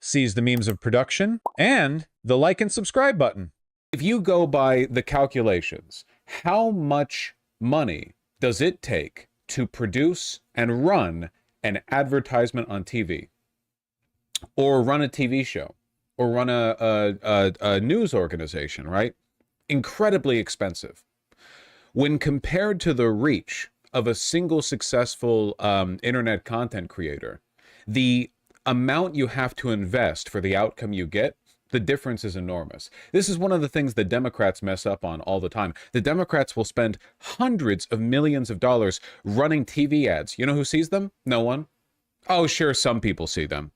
sees the means of production, and the like and subscribe button. If you go by the calculations, how much money does it take to produce and run an advertisement on TV? Or run a TV show? Or run a news organization, right? Incredibly expensive. When compared to the reach of a single successful internet content creator, the amount you have to invest for the outcome you get, the difference is enormous. This is one of the things the Democrats mess up on all the time. The Democrats will spend hundreds of millions of dollars running TV ads. You know who sees them? No one. Oh, sure, some people see them.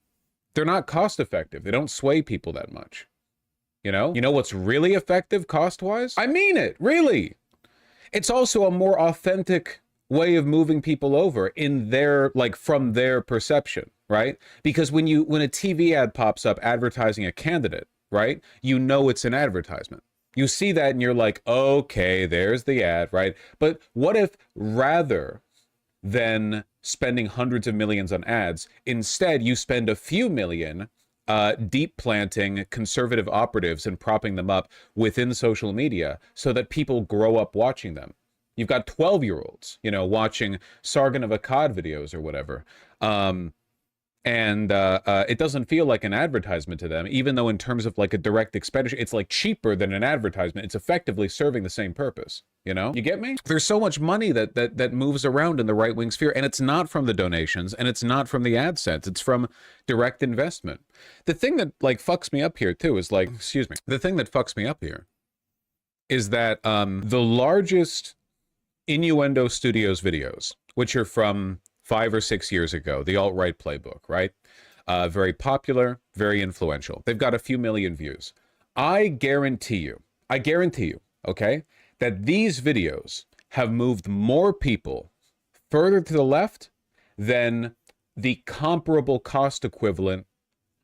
They're not cost effective. They don't sway people that much. You know what's really effective cost-wise? I mean it, really. It's also a more authentic way of moving people over in their, like, from their perception, right? Because when a TV ad pops up advertising a candidate, right, you know it's an advertisement. You see that and you're like, okay, there's the ad, right? But what if rather than spending hundreds of millions on ads, instead you spend a few million deep planting conservative operatives and propping them up within social media so that people grow up watching them? You've got 12-year-olds, watching Sargon of Akkad videos or whatever. And it doesn't feel like an advertisement to them, even though in terms of like a direct expenditure, it's like cheaper than an advertisement. It's effectively serving the same purpose. You get me? There's so much money that moves around in the right-wing sphere, and it's not from the donations, and it's not from the AdSense. It's from direct investment. The thing that like fucks me up here too is like, the thing that fucks me up here is that the largest Innuendo Studios videos, which are from 5 or 6 years ago, the alt-right playbook, right? Very popular, very influential. They've got a few million views. I guarantee you, okay, that these videos have moved more people further to the left than the comparable cost equivalent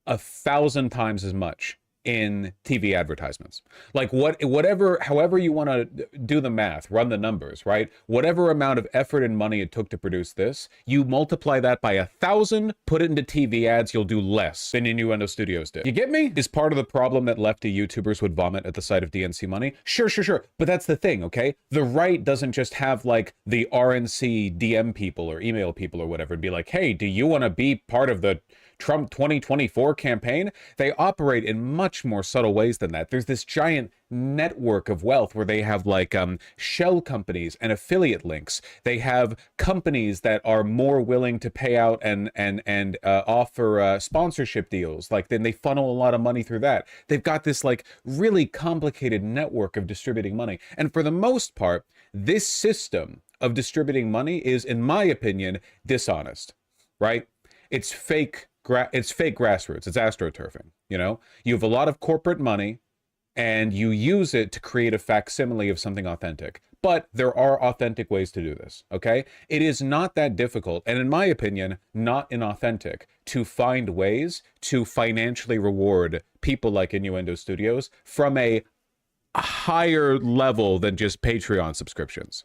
1,000 times as much in TV advertisements. Like however you want to do the math, run the numbers, right? Whatever amount of effort and money it took to produce this, you multiply that by 1,000, put it into TV ads, you'll do less than Innuendo Studios did. You get me? Is part of the problem that lefty YouTubers would vomit at the sight of DNC money? Sure. But that's the thing, okay? The right doesn't just have like the RNC DM people or email people or whatever and be like, hey, do you want to be part of the Trump 2024 campaign? They operate in much more subtle ways than that. There's this giant network of wealth where they have like shell companies and affiliate links. They have companies that are more willing to pay out and offer sponsorship deals. Like then they funnel a lot of money through that. They've got this like really complicated network of distributing money. And for the most part, this system of distributing money is, in my opinion, dishonest, right? It's fake. It's fake grassroots. It's astroturfing. You have a lot of corporate money and you use it to create a facsimile of something authentic. But there are authentic ways to do this, okay? It is not that difficult, and in my opinion, not inauthentic, to find ways to financially reward people like Innuendo Studios from a higher level than just Patreon subscriptions.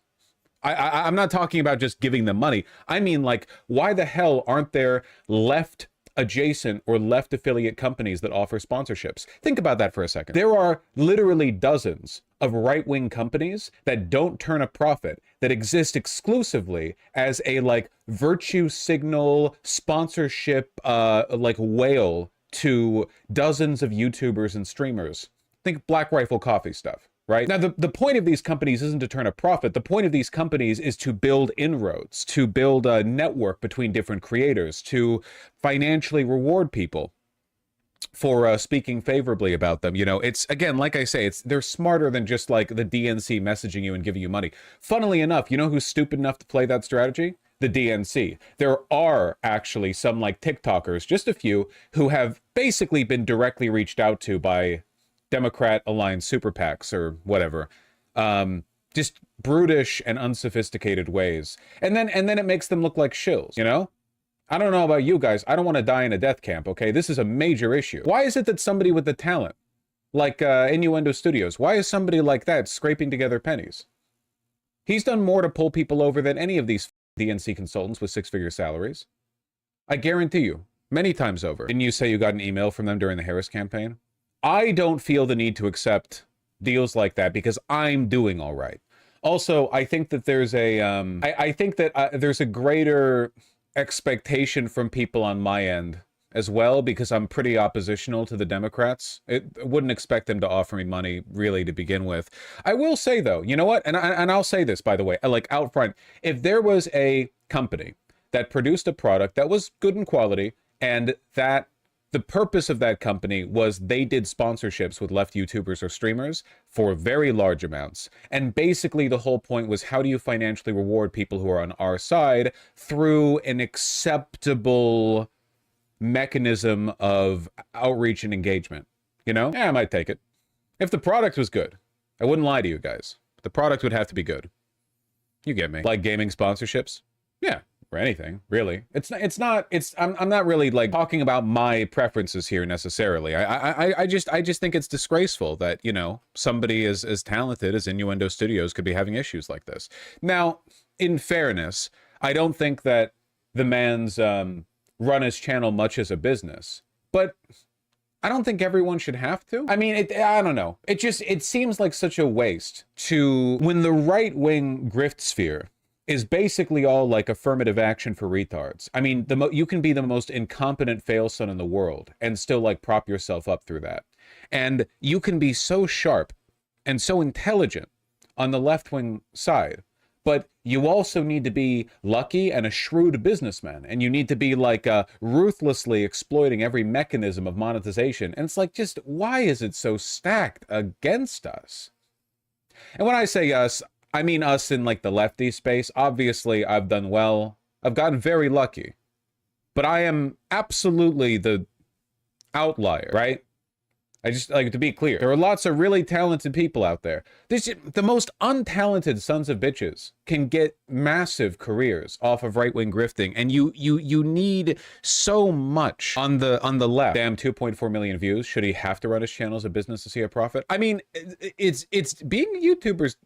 I'm not talking about just giving them money. I mean, like, why the hell aren't there left adjacent or left affiliate companies that offer sponsorships? Think about that for a second. There are literally dozens of right-wing companies that don't turn a profit, that exist exclusively as a like virtue signal sponsorship like whale to dozens of YouTubers and streamers. Think Black Rifle Coffee stuff. Right? Now, the point of these companies isn't to turn a profit. The point of these companies is to build inroads, to build a network between different creators, to financially reward people for speaking favorably about them. It's, again, like I say, they're smarter than just like the DNC messaging you and giving you money. Funnily enough, you know who's stupid enough to play that strategy? The DNC. There are actually some like TikTokers, just a few, who have basically been directly reached out to by Democrat-aligned super PACs or whatever, just brutish and unsophisticated ways, and then it makes them look like shills. I don't know about you guys. I don't want to die in a death camp. Okay, this is a major issue. Why is it that somebody with the talent, like Innuendo Studios, why is somebody like that scraping together pennies? He's done more to pull people over than any of these DNC consultants with 6-figure salaries. I guarantee you. Many times over. Didn't you say you got an email from them during the Harris campaign? I don't feel the need to accept deals like that because I'm doing all right. Also, I think that there's a, I think that there's a greater expectation from people on my end as well, because I'm pretty oppositional to the Democrats. I wouldn't expect them to offer me money really to begin with. I will say though, you know what? And I'll say this, by the way, like out front, if there was a company that produced a product that was good in quality and that the purpose of that company was they did sponsorships with left YouTubers or streamers for very large amounts. And basically the whole point was, how do you financially reward people who are on our side through an acceptable mechanism of outreach and engagement? You know? Yeah, I might take it. If the product was good, I wouldn't lie to you guys. The product would have to be good. You get me? Like gaming sponsorships? Yeah. Or anything, really. I'm not really like talking about my preferences here necessarily. I just think it's disgraceful that, you know, somebody as talented as Innuendo Studios could be having issues like this. Now, in fairness, I don't think that the man's run his channel much as a business, but I don't think everyone should have to. I mean, I don't know. It seems like such a waste to, when the right-wing grift sphere is basically all like affirmative action for retards. I mean, you can be the most incompetent failson in the world and still like prop yourself up through that. And you can be so sharp and so intelligent on the left-wing side, but you also need to be lucky and a shrewd businessman. And you need to be like ruthlessly exploiting every mechanism of monetization. And it's like, just why is it so stacked against us? And when I say us, I mean us in like the lefty space. Obviously, I've done well. I've gotten very lucky. But I am absolutely the outlier, right? I just like to be clear. There are lots of really talented people out there. The most untalented sons of bitches can get massive careers off of right-wing grifting, and you need so much on the left. Damn, 2.4 million views. Should he have to run his channel as a business to see a profit? I mean, it's being a YouTuber's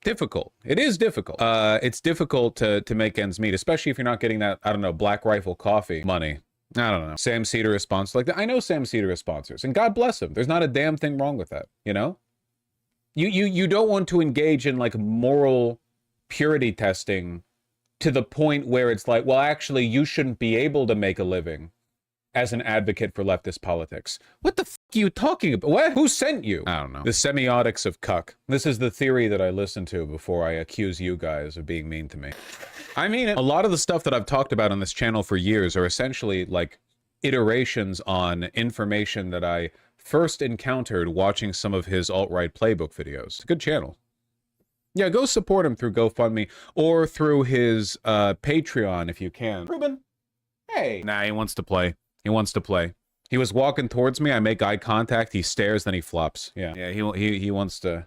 difficult. It is difficult. It's difficult to make ends meet, especially if you're not getting that, I don't know, Black Rifle Coffee money. I don't know. Sam Cedar is sponsors like that. I know Sam Cedar is sponsors, and God bless him. There's not a damn thing wrong with that, you know? You don't want to engage in like moral purity testing to the point where it's like, well, actually, you shouldn't be able to make a living as an advocate for leftist politics. What the f*** are you talking about? What? Who sent you? I don't know. The semiotics of cuck. This is the theory that I listen to before I accuse you guys of being mean to me. I mean it. A lot of the stuff that I've talked about on this channel for years are essentially like iterations on information that I first encountered watching some of his alt-right playbook videos. It's a good channel. Yeah, go support him through GoFundMe or through his Patreon if you can. Ruben, hey. Nah, he wants to play. He wants to play. He was walking towards me. I make eye contact. He stares, then he flops. Yeah, he wants to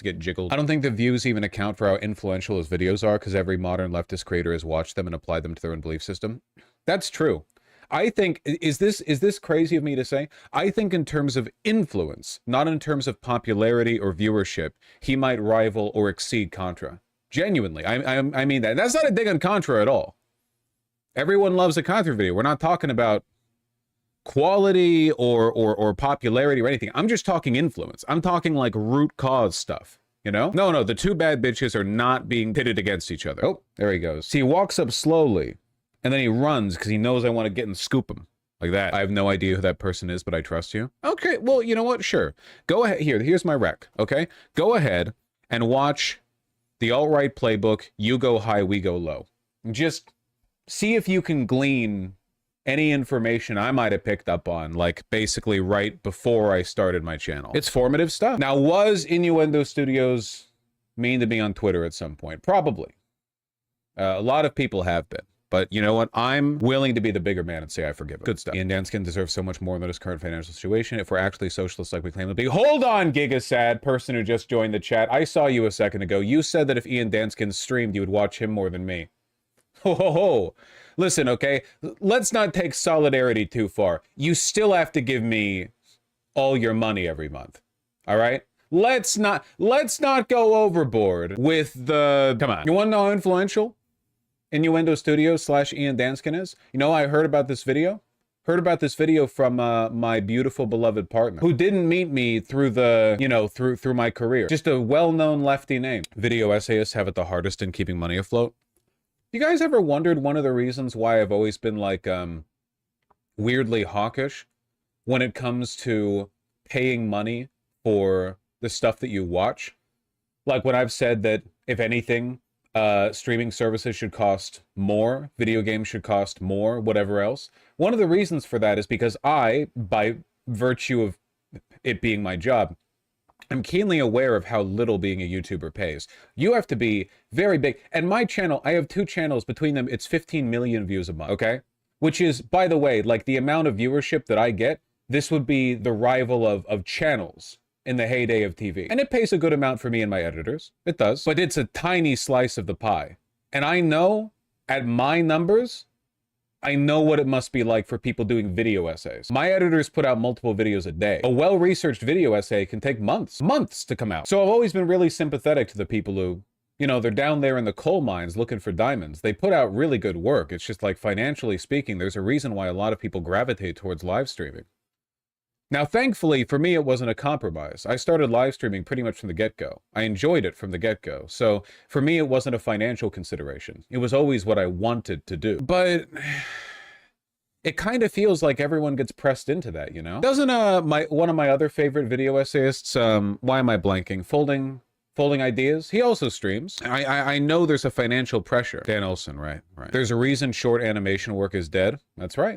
get jiggled. I don't think the views even account for how influential his videos are, because every modern leftist creator has watched them and applied them to their own belief system. That's true. I think, is this crazy of me to say? I think in terms of influence, not in terms of popularity or viewership, he might rival or exceed Contra. Genuinely, I mean that. That's not a dig on Contra at all. Everyone loves a Contra video. We're not talking about quality or popularity or anything. I'm just talking influence. I'm talking like root cause stuff, you know? No, the two bad bitches are not being pitted against each other. Oh, there he goes. See, he walks up slowly, and then he runs because he knows I want to get and scoop him. Like that. I have no idea who that person is, but I trust you. Okay, well, you know what? Sure. Go ahead. Here's my rec, okay? Go ahead and watch the alt-right playbook, You Go High, We Go Low. Just see if you can glean any information I might have picked up on, like basically right before I started my channel. It's formative stuff. Now, was Innuendo Studios mean to me on Twitter at some point? Probably. A lot of people have been. But you know what? I'm willing to be the bigger man and say I forgive him. Good stuff. Ian Danskin deserves so much more than his current financial situation. If we're actually socialists like we claim to be. Hold on, Gigasad, person who just joined the chat. I saw you a second ago. You said that if Ian Danskin streamed, you would watch him more than me. Ho, ho, ho. Listen, okay? Let's not take solidarity too far. You still have to give me all your money every month. All right? Let's not go overboard with the... Come on. You want to know how influential Innuendo Studios / Ian Danskin is? You know, I heard about this video. Heard about this video from my beautiful beloved partner, who didn't meet me through the, you know, through my career. Just a well-known lefty name. Video essayists have it the hardest in keeping money afloat. You guys ever wondered one of the reasons why I've always been like weirdly hawkish when it comes to paying money for the stuff that you watch? Like when I've said that, if anything, streaming services should cost more, video games should cost more, whatever else. One of the reasons for that is because I, by virtue of it being my job, I'm keenly aware of how little being a YouTuber pays. You have to be very big. And my channel, I have 2 channels. Between them, it's 15 million views a month, okay? Which is, by the way, like the amount of viewership that I get, this would be the rival of channels in the heyday of TV. And it pays a good amount for me and my editors. It does. But it's a tiny slice of the pie. And I know, at my numbers, I know what it must be like for people doing video essays. My editors put out multiple videos a day. A well-researched video essay can take months to come out. So I've always been really sympathetic to the people who, you know, they're down there in the coal mines looking for diamonds. They put out really good work. It's just like, financially speaking, there's a reason why a lot of people gravitate towards live streaming. Now, thankfully, for me, it wasn't a compromise. I started live streaming pretty much from the get-go. I enjoyed it from the get-go. So for me, it wasn't a financial consideration. It was always what I wanted to do. But it kind of feels like everyone gets pressed into that, you know? Doesn't one of my other favorite video essayists, why am I blanking? Folding Ideas? He also streams. I know there's a financial pressure. Dan Olson, right. There's a reason short animation work is dead. That's right.